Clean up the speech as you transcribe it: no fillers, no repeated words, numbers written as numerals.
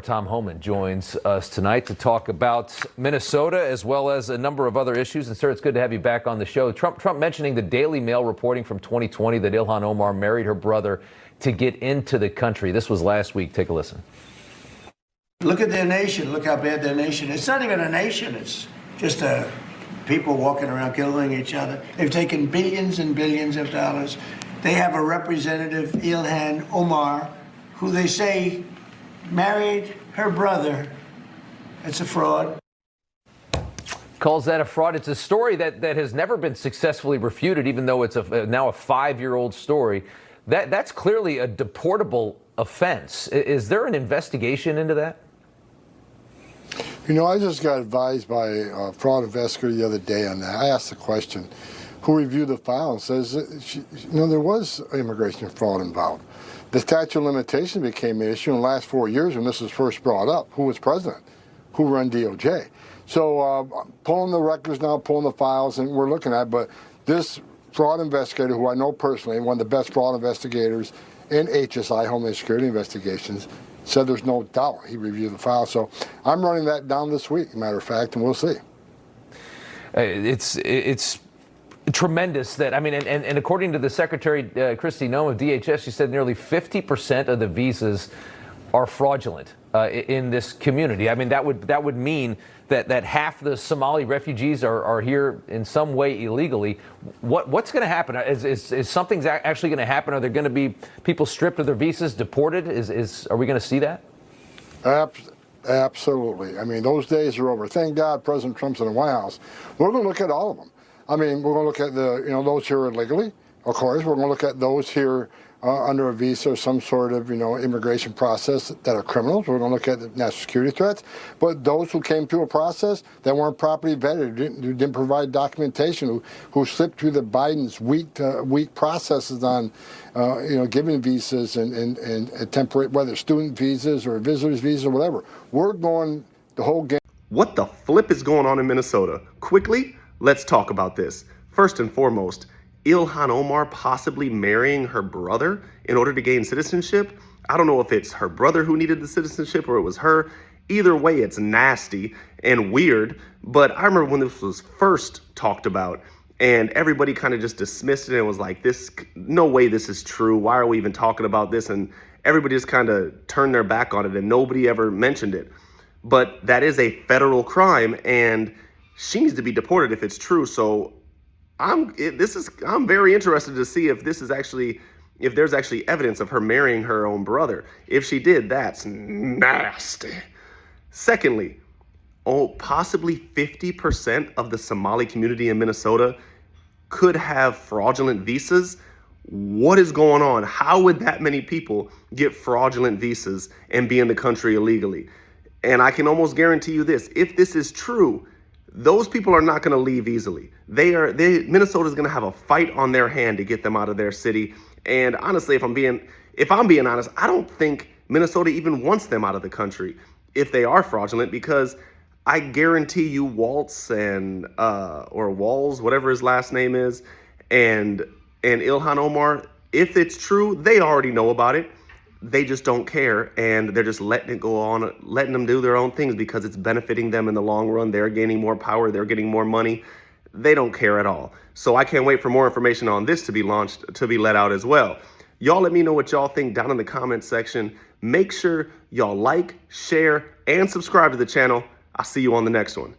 Tom Homan joins us tonight to talk about Minnesota as well as a number of other issues. And sir, it's good to have you back on the show. Trump mentioning the Daily Mail reporting from 2020 that Ilhan Omar married her brother to get into the country. This was last week. Take a listen. Look at their nation. Look how bad their nation is. It's not even a nation. It's just people walking around killing each other. They've taken billions and billions of dollars. They have a representative, Ilhan Omar, who they say married her brother. It's a fraud. Calls that a fraud. It's a story that has never been successfully refuted, even though it's now a 5-year-old story. That's clearly a deportable offense. Is there an investigation into that? You know, I just got advised by a fraud investigator the other day on that. I asked the question, who reviewed the file, and says, there was immigration fraud involved. The statute of limitations became an issue in the last 4 years when this was first brought up. Who was president? Who ran DOJ? So pulling the records now, pulling the files, and we're looking at, but this fraud investigator, who I know personally, one of the best fraud investigators in HSI, Homeland Security Investigations, said there's no doubt he reviewed the file. So I'm running that down this week, matter of fact, and we'll see. It's tremendous that, and according to the Secretary, Kristi Noem of DHS, she said nearly 50% of the visas are fraudulent in this community. That would mean that half the Somali refugees are here in some way illegally. What's going to happen? Is something actually going to happen? Are there going to be people stripped of their visas, deported? Are we going to see that? Absolutely. Those days are over. Thank God President Trump's in the White House. We're going to look at all of them. We're going to look at those here illegally, of course. We're going to look at those here under a visa or some sort of, immigration process that are criminals. We're going to look at the national security threats. But those who came through a process that weren't properly vetted, who didn't provide documentation, who slipped through the Biden's weak processes on, giving visas and temporary, whether student visas or visitors visas or whatever. We're going the whole game. What the flip is going on in Minnesota? Quickly, let's talk about this. First and foremost, Ilhan Omar possibly marrying her brother in order to gain citizenship. I don't know if it's her brother who needed the citizenship or it was her. Either way, it's nasty and weird. But I remember when this was first talked about and everybody kind of just dismissed it and was like, no way this is true. Why are we even talking about this? And everybody just kind of turned their back on it and nobody ever mentioned it. But that is a federal crime and she needs to be deported if it's true. So I'm very interested to see if there's actually evidence of her marrying her own brother. If she did, that's nasty. Secondly, possibly 50% of the Somali community in Minnesota could have fraudulent visas. What is going on? How would that many people get fraudulent visas and be in the country illegally? And I can almost guarantee you this, if this is true, those people are not going to leave easily. Minnesota's going to have a fight on their hand to get them out of their city. And honestly, if I'm being honest, I don't think Minnesota even wants them out of the country if they are fraudulent, because I guarantee you Waltz or Walls, whatever his last name is, and Ilhan Omar, if it's true, they already know about it. They just don't care, and they're just letting it go on, letting them do their own things because it's benefiting them in the long run. They're gaining more power. They're getting more money. They don't care at all. So I can't wait for more information on this to be launched, to be let out as well. Y'all let me know what y'all think down in the comments section. Make sure y'all like, share, and subscribe to the channel. I'll see you on the next one.